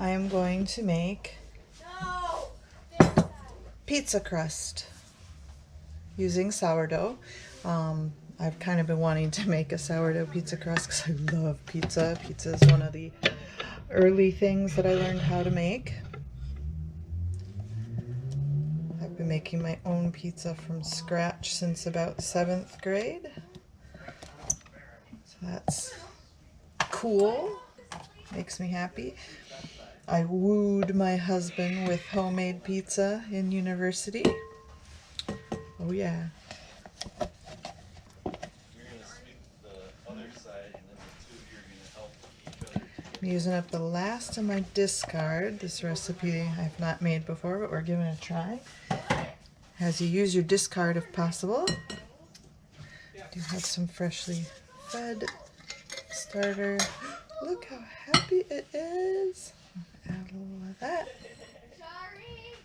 I am going to make pizza crust using sourdough. I've kind of been wanting to make a sourdough pizza crust because I love pizza. Pizza is one of the early things that I learned how to make. I've been making my own pizza from scratch since about 7th grade. So that's cool. Makes me happy. I wooed my husband with homemade pizza in university. Oh yeah. I'm using up the last of my discard. This recipe I've not made before, but we're giving it a try. As you use your discard if possible. I do have some freshly fed starter. Look how happy it is. Add a little of that. Sorry.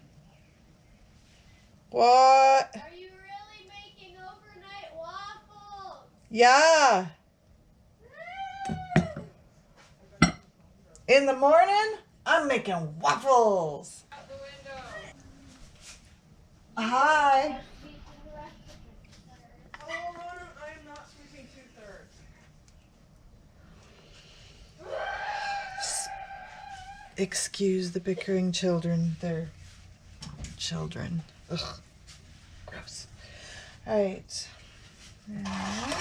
What? Are you really making overnight waffles? Yeah. In the morning, I'm making waffles. Out the window. Hi. Oh, I'm not sweeping 2/3. Excuse the bickering children. They're children. Ugh. Gross. Alright. Now,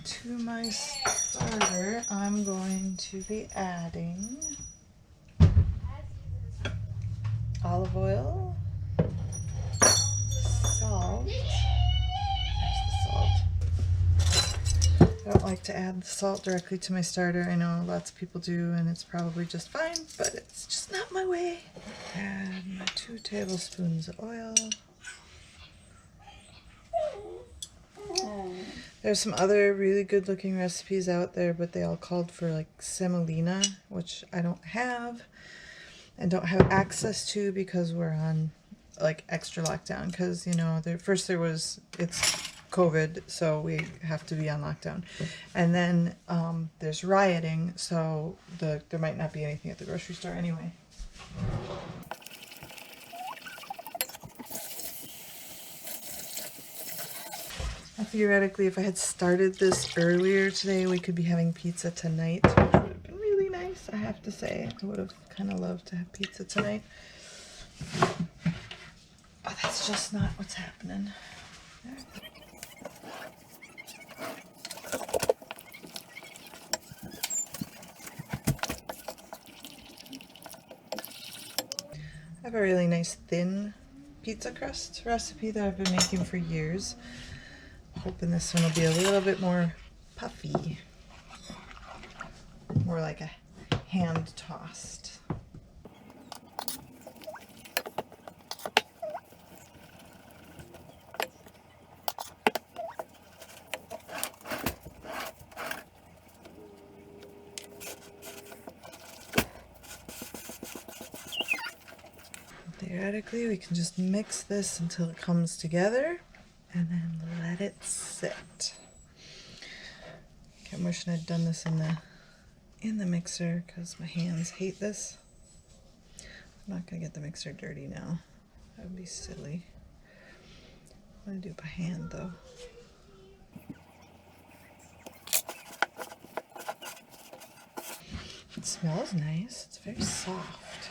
to my starter, I'm going to be adding olive oil, salt. There's the salt. I don't like to add the salt directly to my starter. I know lots of people do, and it's probably just fine, but it's just not my way. Add my 2 tablespoons of oil. There's some other really good looking recipes out there, but they all called for like semolina, which I don't have and don't have access to because we're on like extra lockdown, because you know it's COVID, so we have to be on lockdown, and then there's rioting, so there might not be anything at the grocery store anyway. Theoretically, if I had started this earlier today, we could be having pizza tonight, which would have been really nice, I have to say. I would have kind of loved to have pizza tonight. But that's just not what's happening. I have a really nice thin pizza crust recipe that I've been making for years. Hoping this one will be a little bit more puffy, more like a hand tossed. Theoretically, we can just mix this until it comes together and then let it sit. Okay, I'm wishing I'd done this in the mixer because my hands hate this. I'm not gonna get the mixer dirty now. That would be silly. I'm gonna do it by hand though. It smells nice. It's very soft.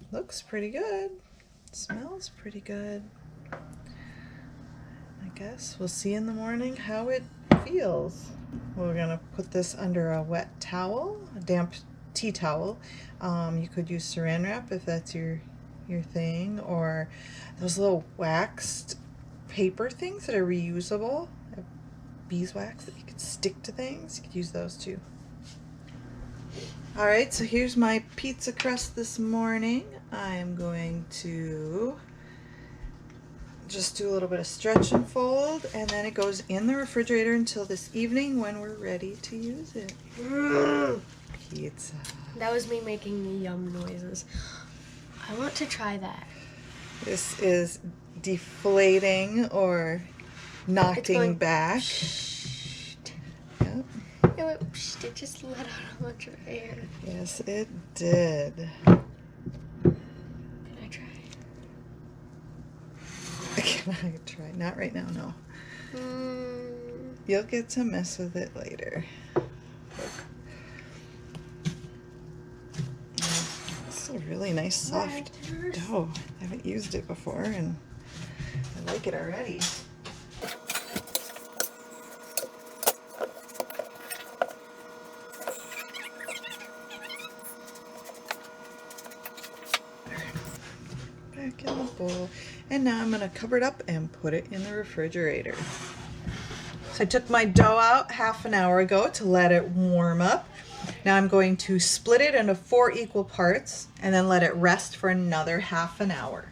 Looks pretty good. Smells pretty good. I guess we'll see in the morning how it feels. We're gonna put this under a wet towel, a damp tea towel. You could use saran wrap if that's your thing, or those little waxed paper things that are reusable, beeswax that you could stick to things. You could use those too. Alright, so here's my pizza crust this morning. I'm going to just do a little bit of stretch and fold, and then it goes in the refrigerator until this evening when we're ready to use it. Pizza. That was me making the yum noises. I want to try that. This is deflating or knocking going back. Yep. It went psh, it just let out a bunch of air. Yes, it did. Can I try? Can I try? Not right now, no. Mm. You'll get to mess with it later. It's a really nice soft dough. I haven't used it before and I like it already. Back in the bowl. And now I'm going to cover it up and put it in the refrigerator. So I took my dough out half an hour ago to let it warm up. Now I'm going to split it into 4 equal parts and then let it rest for another half an hour.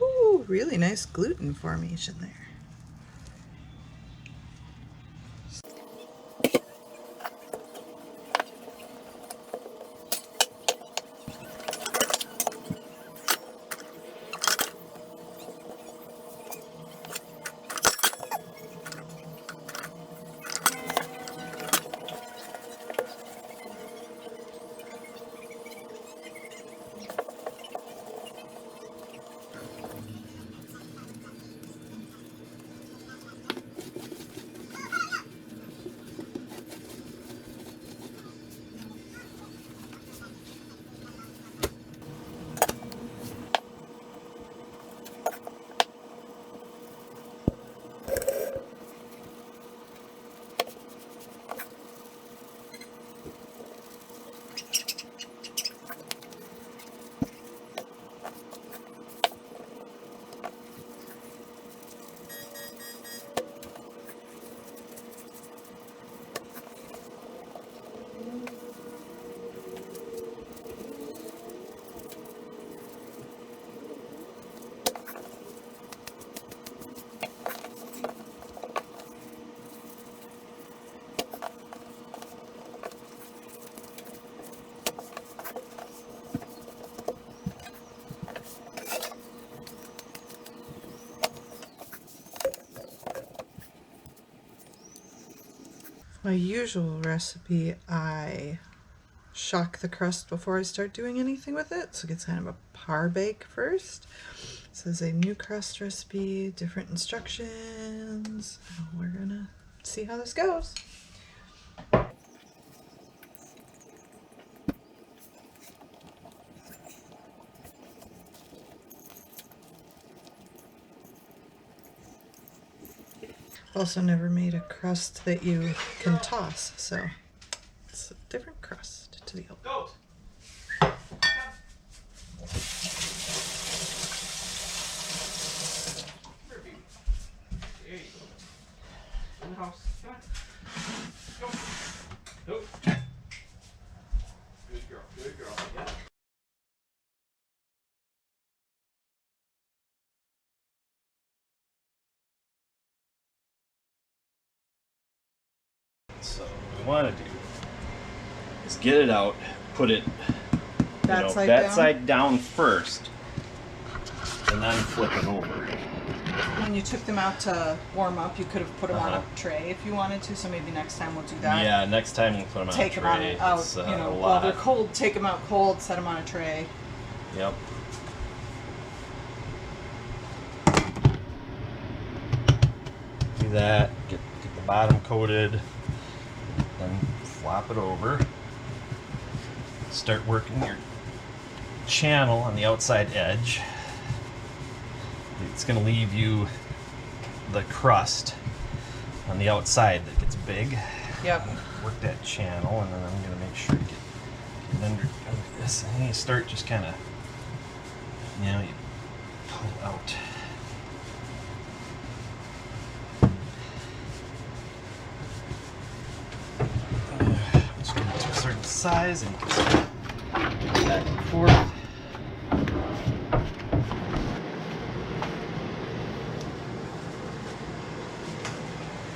Ooh, really nice gluten formation there. My usual recipe, I shock the crust before I start doing anything with it, so it gets kind of a par bake first. This is a new crust recipe, different instructions. We're gonna see how this goes. Also never made a crust that you can toss, so it's a different crust to the old. Goat. There you go. In the house. Come on. Go. Go. Good girl. Good girl. Yeah. So what we want to do is get it out, put it That side that down? side down first, and then flip it over. When you took them out to warm up, you could have put them on a Uh-huh. tray if you wanted to, so maybe next time we'll do that. Yeah, next time we'll put them on Take a them tray. out, It's, you know, a while lot. they're cold, take them out cold, set them on a tray. Yep. Do that. Get the bottom coated. Then flop it over. Start working your channel on the outside edge. It's going to leave you the crust on the outside that gets big. Yep. Work that channel, and then I'm going to make sure to get under this. And you start just kind of, you pull out. Just get it to a certain size, and you can start back and forth.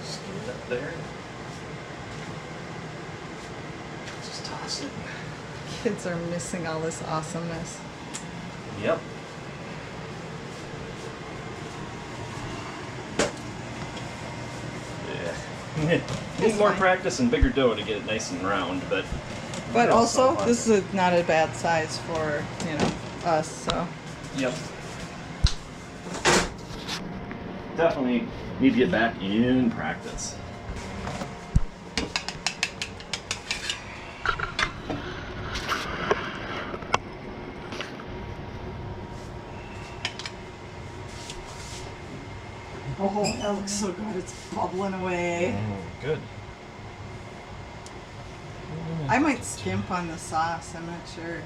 Just get it up there. mix it. Kids are missing all this awesomeness. Yep. Yeah. Need It's more fine. practice and bigger dough to get it nice and round, but. But it also, like this it. is not a bad size for, you know, us, so. Yep. Definitely need to get back in practice. Oh, that looks so good. It's bubbling away. Good. I might skimp on the sauce. I'm not sure.